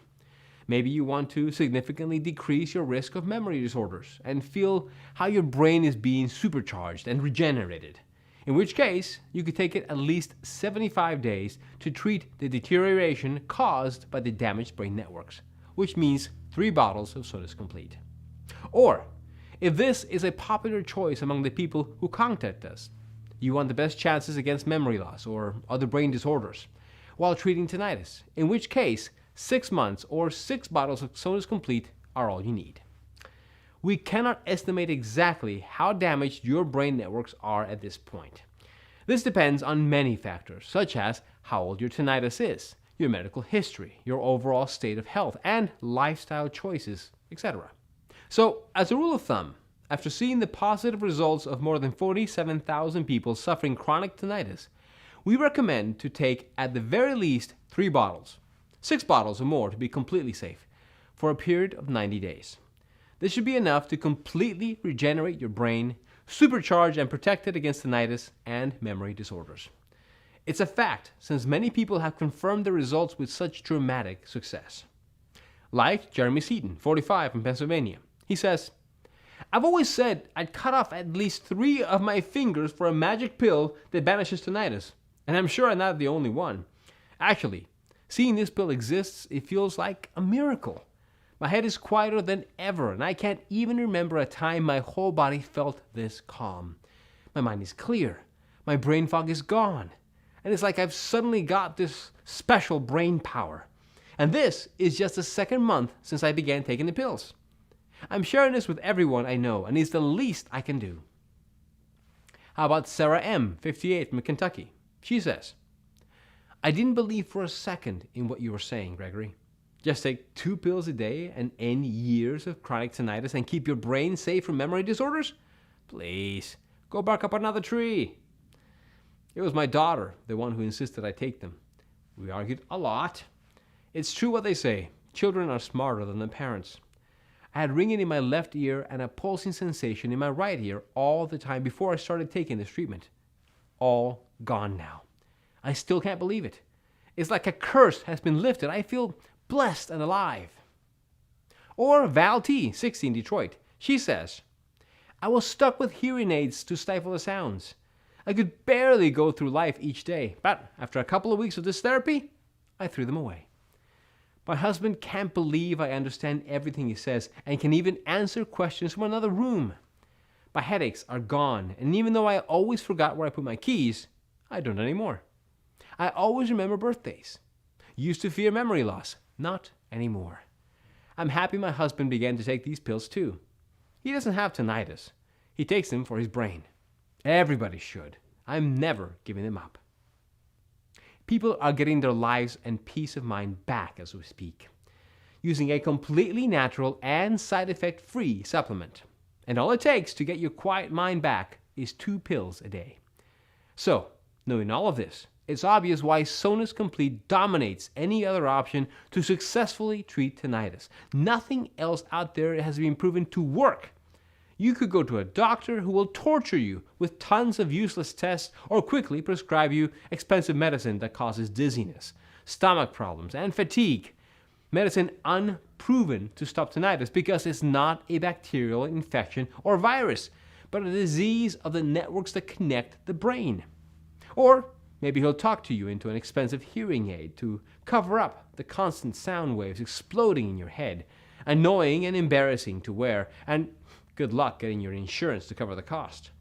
Maybe you want to significantly decrease your risk of memory disorders and feel how your brain is being supercharged and regenerated. in which case you could take it at least 75 days to treat the deterioration caused by the damaged brain networks, which means 3 bottles of Sonus Complete. Or, if this is a popular choice among the people who contact us, you want the best chances against memory loss or other brain disorders while treating tinnitus, in which case 6 months or 6 bottles of Sonus Complete are all you need. We cannot estimate exactly how damaged your brain networks are at this point. This depends on many factors, such as how old your tinnitus is, your medical history, your overall state of health, and lifestyle choices, etc. So, as a rule of thumb, after seeing the positive results of more than 47,000 people suffering chronic tinnitus, we recommend to take at the very least 3 bottles, 6 bottles or more to be completely safe, for a period of 90 days. This should be enough to completely regenerate your brain, supercharge and protect it against tinnitus and memory disorders. It's a fact, since many people have confirmed the results with such dramatic success. Like Jeremy Seaton, 45, from Pennsylvania. He says, "I've always said I'd cut off at least 3 of my fingers for a magic pill that banishes tinnitus, and I'm sure I'm not the only one. Actually, seeing this pill exists, it feels like a miracle. My head is quieter than ever, and I can't even remember a time my whole body felt this calm. My mind is clear, my brain fog is gone, and it's like I've suddenly got this special brain power. And this is just the 2nd month since I began taking the pills. I'm sharing this with everyone I know, and it's the least I can do." How about Sarah M., 58, from Kentucky? She says, "I didn't believe for a second in what you were saying, Gregory. Just take 2 pills a day and end years of chronic tinnitus and keep your brain safe from memory disorders? Please, go bark up another tree." It was my daughter, the one who insisted I take them. We argued a lot. It's true what they say, children are smarter than their parents. I had ringing in my left ear and a pulsing sensation in my right ear all the time before I started taking this treatment. All gone now. I still can't believe it. It's like a curse has been lifted. I feel blessed and alive." Or Val T., 60, in Detroit. She says, "I was stuck with hearing aids to stifle the sounds. I could barely go through life each day, but after a couple of weeks of this therapy, I threw them away. My husband can't believe I understand everything he says and can even answer questions from another room. My headaches are gone, and even though I always forgot where I put my keys, I don't anymore. I always remember birthdays. Used to fear memory loss. Not anymore. I'm happy my husband began to take these pills too. He doesn't have tinnitus. He takes them for his brain. Everybody should. I'm never giving them up." People are getting their lives and peace of mind back as we speak, using a completely natural and side effect free supplement. And all it takes to get your quiet mind back is 2 pills a day. So, knowing all of this, it's obvious why Sonus Complete dominates any other option to successfully treat tinnitus. Nothing else out there has been proven to work. You could go to a doctor who will torture you with tons of useless tests or quickly prescribe you expensive medicine that causes dizziness, stomach problems, and fatigue. Medicine unproven to stop tinnitus because it's not a bacterial infection or virus, but a disease of the networks that connect the brain. Or maybe he'll talk to you into an expensive hearing aid to cover up the constant sound waves exploding in your head, annoying and embarrassing to wear, and good luck getting your insurance to cover the cost.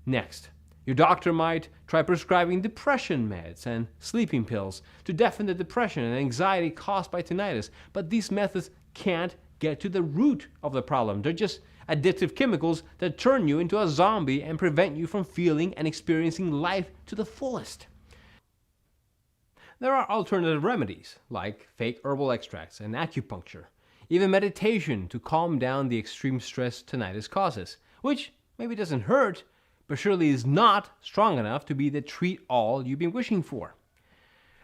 Next, your doctor might try prescribing depression meds and sleeping pills to deafen the depression and anxiety caused by tinnitus, but these methods can't get to the root of the problem. They're just addictive chemicals that turn you into a zombie and prevent you from feeling and experiencing life to the fullest. There are alternative remedies, like fake herbal extracts and acupuncture, even meditation to calm down the extreme stress tinnitus causes, which maybe doesn't hurt, but surely is not strong enough to be the treat-all you've been wishing for.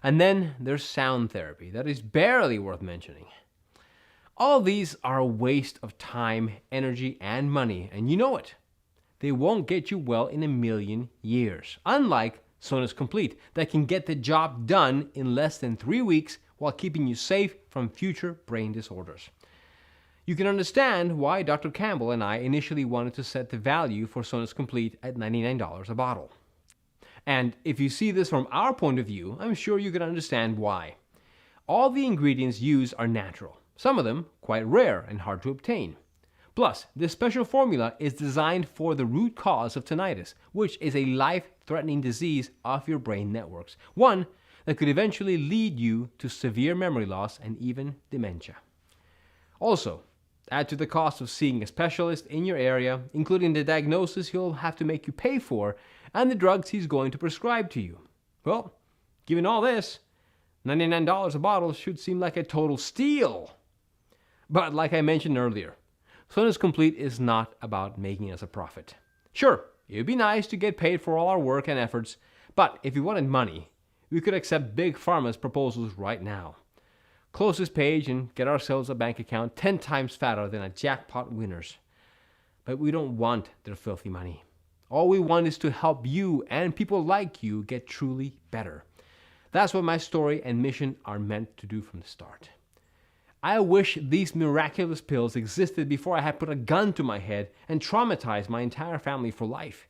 And then there's sound therapy that is barely worth mentioning. All of these are a waste of time, energy, and money, and you know it. They won't get you well in a million years, unlike Sonus Complete, that can get the job done in less than 3 weeks while keeping you safe from future brain disorders. You can understand why Dr. Campbell and I initially wanted to set the value for Sonus Complete at $99 a bottle. And if you see this from our point of view, I'm sure you can understand why. All the ingredients used are natural, some of them quite rare and hard to obtain. Plus, this special formula is designed for the root cause of tinnitus, which is a life-threatening disease of your brain networks, one that could eventually lead you to severe memory loss and even dementia. Also, add to the cost of seeing a specialist in your area, including the diagnosis he'll have to make you pay for and the drugs he's going to prescribe to you. Well, given all this, $99 a bottle should seem like a total steal. But like I mentioned earlier, Tinnitus Complete is not about making us a profit. Sure, it would be nice to get paid for all our work and efforts, but if we wanted money, we could accept Big Pharma's proposals right now. Close this page and get ourselves a bank account 10 times fatter than a jackpot winner's. But we don't want their filthy money. All we want is to help you and people like you get truly better. That's what my story and mission are meant to do from the start. I wish these miraculous pills existed before I had put a gun to my head and traumatized my entire family for life.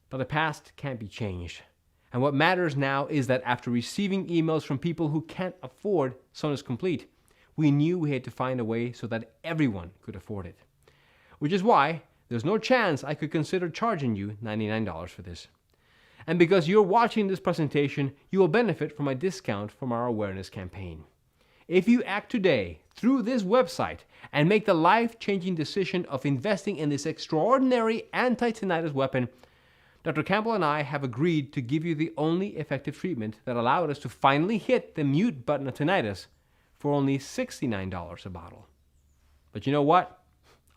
But the past can't be changed. And what matters now is that after receiving emails from people who can't afford Tinnitus Complete, we knew we had to find a way so that everyone could afford it. Which is why there's no chance I could consider charging you $99 for this. And because you're watching this presentation, you will benefit from a discount from our awareness campaign. If you act today through this website and make the life-changing decision of investing in this extraordinary anti-tinnitus weapon, Dr. Campbell and I have agreed to give you the only effective treatment that allowed us to finally hit the mute button of tinnitus for only $69 a bottle. But you know what?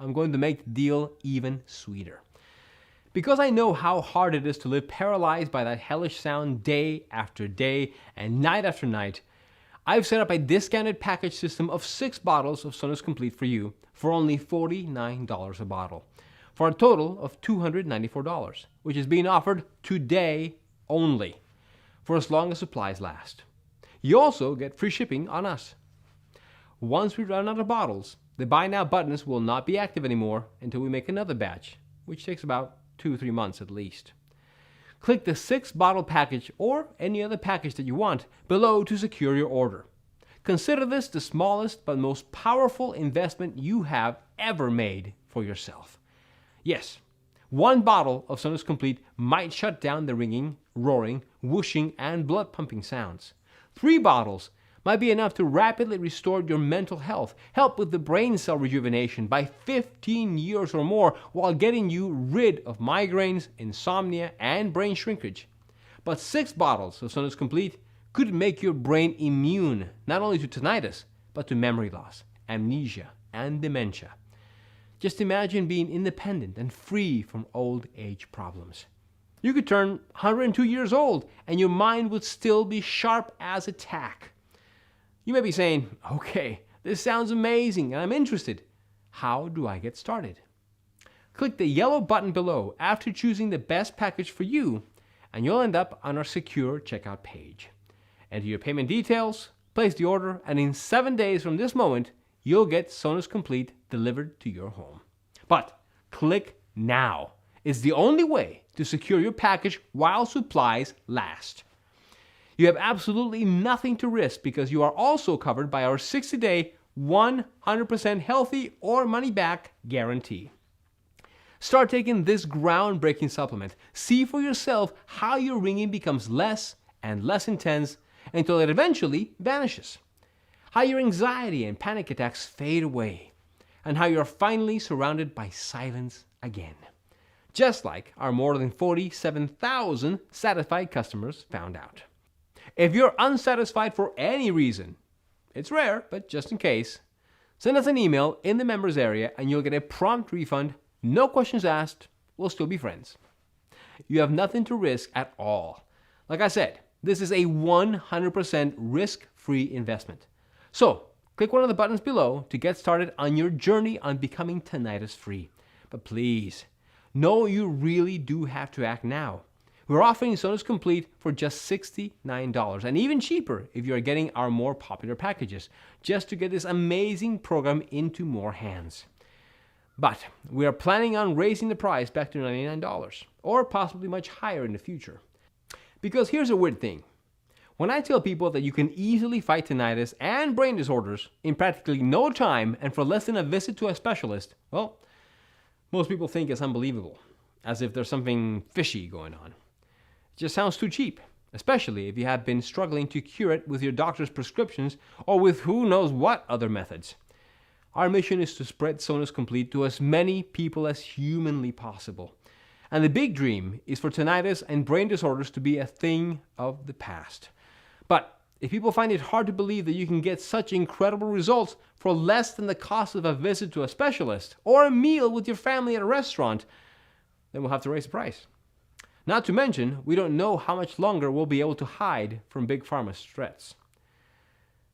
I'm going to make the deal even sweeter. Because I know how hard it is to live paralyzed by that hellish sound day after day and night after night, I've set up a discounted package system of 6 bottles of Tinnitus Complete for you for only $49 a bottle, for a total of $294, which is being offered today only, for as long as supplies last. You also get free shipping on us. Once we run out of bottles, the Buy Now buttons will not be active anymore until we make another batch, which takes about 2-3 months at least. Click the 6-bottle package or any other package that you want below to secure your order. Consider this the smallest but most powerful investment you have ever made for yourself. Yes, 1 bottle of Tinnitus Complete might shut down the ringing, roaring, whooshing, and blood-pumping sounds. 3 bottles might be enough to rapidly restore your mental health, help with the brain cell rejuvenation by 15 years or more while getting you rid of migraines, insomnia, and brain shrinkage. But 6 bottles of Tinnitus Complete could make your brain immune not only to tinnitus, but to memory loss, amnesia, and dementia. Just imagine being independent and free from old age problems. You could turn 102 years old and your mind would still be sharp as a tack. You may be saying, okay, this sounds amazing and I'm interested. How do I get started? Click the yellow button below after choosing the best package for you, and you'll end up on our secure checkout page. Enter your payment details, place the order, and in 7 days from this moment, you'll get Tinnitus Complete delivered to your home. But click now. It's the only way to secure your package while supplies last. You have absolutely nothing to risk because you are also covered by our 60-day, 100% healthy or money-back guarantee. Start taking this groundbreaking supplement. See for yourself how your ringing becomes less and less intense until it eventually vanishes. How your anxiety and panic attacks fade away. And how you're finally surrounded by silence again. Just like our more than 47,000 satisfied customers found out. If you're unsatisfied for any reason, it's rare, but just in case, send us an email in the members area and you'll get a prompt refund, no questions asked, we'll still be friends. You have nothing to risk at all. Like I said, this is a 100% risk-free investment. So, click one of the buttons below to get started on your journey on becoming tinnitus-free. But please, know you really do have to act now. We're offering Tinnitus Complete for just $69 and even cheaper if you're getting our more popular packages, just to get this amazing program into more hands. But we are planning on raising the price back to $99 or possibly much higher in the future. Because here's a weird thing. When I tell people that you can easily fight tinnitus and brain disorders in practically no time and for less than a visit to a specialist, well, most people think it's unbelievable, as if there's something fishy going on. It just sounds too cheap, especially if you have been struggling to cure it with your doctor's prescriptions or with who knows what other methods. Our mission is to spread Sonus Complete to as many people as humanly possible. And the big dream is for tinnitus and brain disorders to be a thing of the past. But if people find it hard to believe that you can get such incredible results for less than the cost of a visit to a specialist or a meal with your family at a restaurant, then we'll have to raise the price. Not to mention, we don't know how much longer we'll be able to hide from Big Pharma's threats.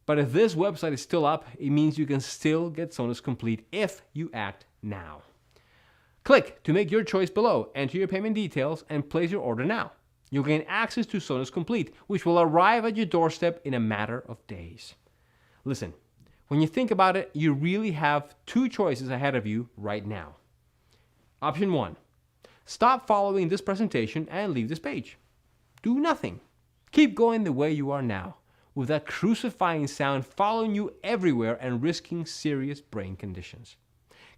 But if this website is still up, it means you can still get Sonus Complete if you act now. Click to make your choice below, enter your payment details, and place your order now. You'll gain access to Sonus Complete, which will arrive at your doorstep in a matter of days. Listen, when you think about it, you really have two choices ahead of you right now. Option 1. Stop following this presentation and leave this page. Do nothing. Keep going the way you are now, with that crucifying sound following you everywhere and risking serious brain conditions.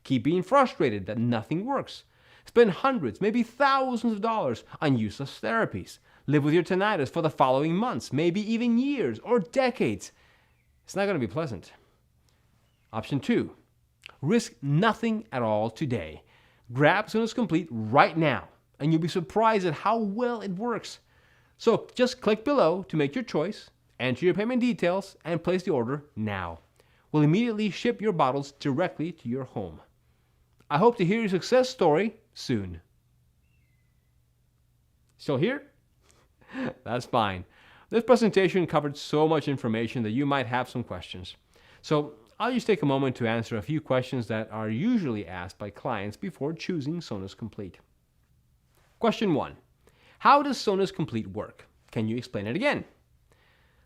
Keep being frustrated that nothing works. Spend hundreds, maybe thousands of dollars on useless therapies. Live with your tinnitus for the following months, maybe even years or decades. It's not going to be pleasant. Option 2. Risk nothing at all today. Grab Sonus Complete right now, and you'll be surprised at how well it works. So just click below to make your choice, enter your payment details, and place the order now. We'll immediately ship your bottles directly to your home. I hope to hear your success story soon. Still here? That's fine. This presentation covered so much information that you might have some questions. So I'll just take a moment to answer a few questions that are usually asked by clients before choosing Sonus Complete. Question 1. How does Sonus Complete work? Can you explain it again?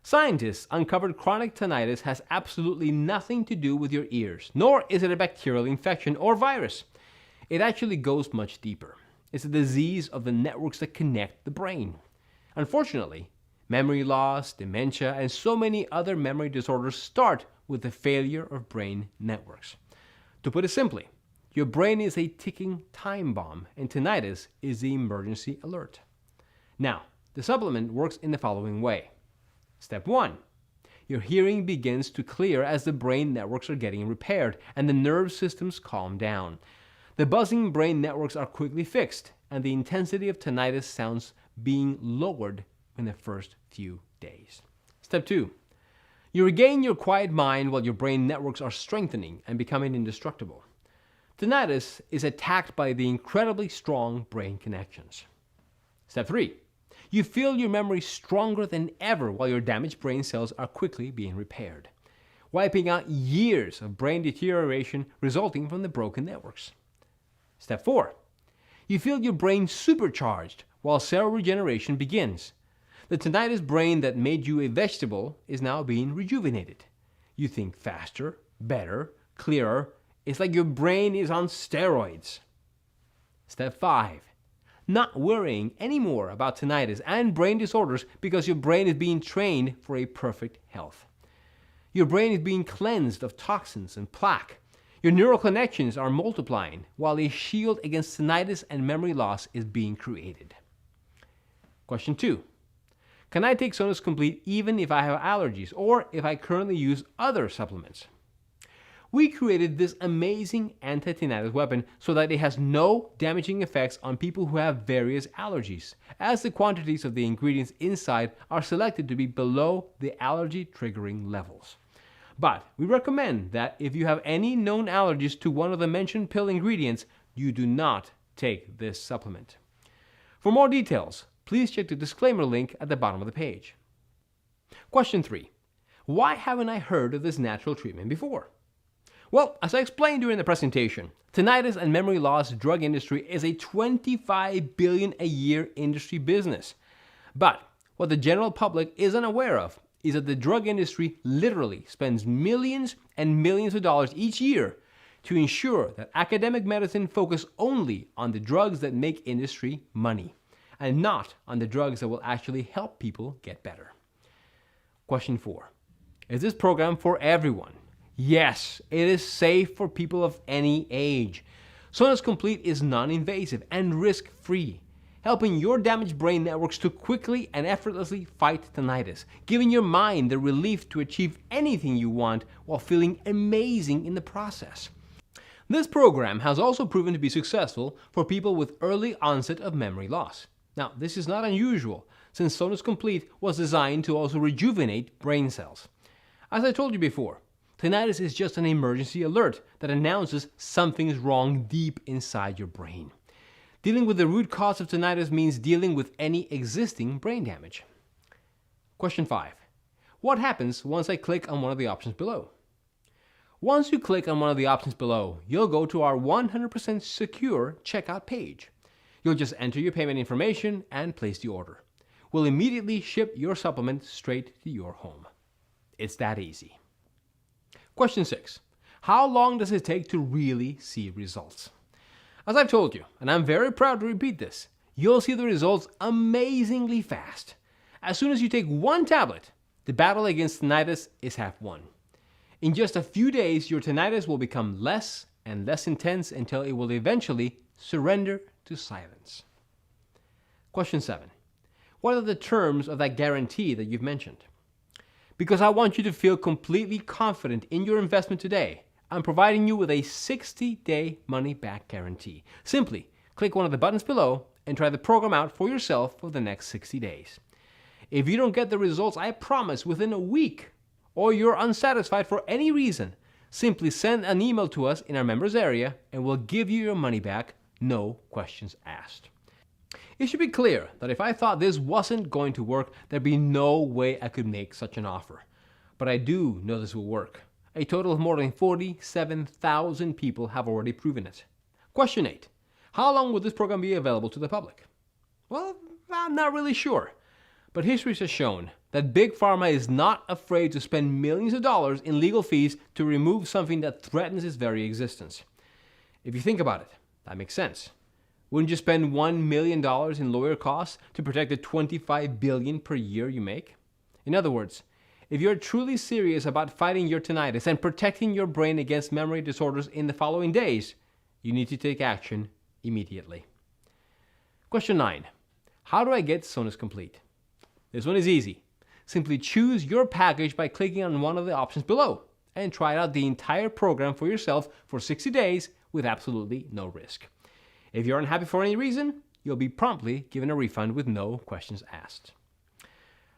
Scientists uncovered chronic tinnitus has absolutely nothing to do with your ears, nor is it a bacterial infection or virus. It actually goes much deeper. It's a disease of the networks that connect the brain. Unfortunately, memory loss, dementia, and so many other memory disorders start with the failure of brain networks. To put it simply, your brain is a ticking time bomb, and tinnitus is the emergency alert. Now, the supplement works in the following way. Step 1. Your hearing begins to clear as the brain networks are getting repaired and the nerve systems calm down. The buzzing brain networks are quickly fixed, and the intensity of tinnitus sounds being lowered in the first few days. Step 2. You regain your quiet mind while your brain networks are strengthening and becoming indestructible. Tinnitus is attacked by the incredibly strong brain connections. Step 3. You feel your memory stronger than ever while your damaged brain cells are quickly being repaired, wiping out years of brain deterioration resulting from the broken networks. Step 4. You feel your brain supercharged while cell regeneration begins. The tinnitus brain that made you a vegetable is now being rejuvenated. You think faster, better, clearer. It's like your brain is on steroids. Step 5. Not worrying anymore about tinnitus and brain disorders because your brain is being trained for a perfect health. Your brain is being cleansed of toxins and plaque. Your neural connections are multiplying while a shield against tinnitus and memory loss is being created. Question 2. Can I take Sonus Complete even if I have allergies or if I currently use other supplements? We created this amazing anti-tinnitus weapon so that it has no damaging effects on people who have various allergies, as the quantities of the ingredients inside are selected to be below the allergy triggering levels. But we recommend that if you have any known allergies to one of the mentioned pill ingredients, you do not take this supplement. For more details, please check the disclaimer link at the bottom of the page. Question 3. Why haven't I heard of this natural treatment before? Well, as I explained during the presentation, tinnitus and memory loss drug industry is a $25 billion a year industry business. But what the general public isn't aware of is that the drug industry literally spends millions and millions of dollars each year to ensure that academic medicine focus only on the drugs that make industry money. and not on the drugs that will actually help people get better. Question 4. Is this program for everyone? Yes, it is safe for people of any age. Sonus Complete is non-invasive and risk-free, helping your damaged brain networks to quickly and effortlessly fight tinnitus, giving your mind the relief to achieve anything you want while feeling amazing in the process. This program has also proven to be successful for people with early onset of memory loss. Now, this is not unusual, since Sonus Complete was designed to also rejuvenate brain cells. As I told you before, tinnitus is just an emergency alert that announces something is wrong deep inside your brain. Dealing with the root cause of tinnitus means dealing with any existing brain damage. Question 5. What happens once I click on one of the options below? Once you click on one of the options below, you'll go to our 100% secure checkout page. You'll just enter your payment information and place the order. We'll immediately ship your supplement straight to your home. It's that easy. Question 6. How long does it take to really see results? As I've told you, and I'm very proud to repeat this, you'll see the results amazingly fast. As soon as you take one tablet, the battle against tinnitus is half won. In just a few days, your tinnitus will become less and less intense until it will eventually surrender to silence. Question 7. What are the terms of that guarantee that you've mentioned? Because I want you to feel completely confident in your investment today, I'm providing you with a 60-day money-back guarantee. Simply click one of the buttons below and try the program out for yourself for the next 60 days. If you don't get the results I promise within a week, or you're unsatisfied for any reason, simply send an email to us in our members area and we'll give you your money back, no questions asked. It should be clear that if I thought this wasn't going to work, there'd be no way I could make such an offer. But I do know this will work. A total of more than 47,000 people have already proven it. Question 8. How long will this program be available to the public? Well, I'm not really sure. But history has shown that Big Pharma is not afraid to spend millions of dollars in legal fees to remove something that threatens its very existence. If you think about it, that makes sense. Wouldn't you spend $1 million in lawyer costs to protect the $25 billion per year you make? In other words, if you're truly serious about fighting your tinnitus and protecting your brain against memory disorders in the following days, you need to take action immediately. Question 9. How do I get Sonus Complete? This one is easy. Simply choose your package by clicking on one of the options below and try out the entire program for yourself for 60 days with absolutely no risk. If you're unhappy for any reason, you'll be promptly given a refund with no questions asked.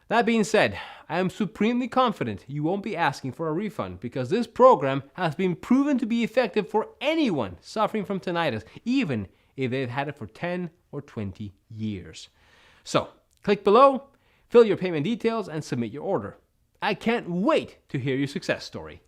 That being said, I am supremely confident you won't be asking for a refund because this program has been proven to be effective for anyone suffering from tinnitus, even if they've had it for 10 or 20 years. So, click below, fill your payment details, and submit your order. I can't wait to hear your success story.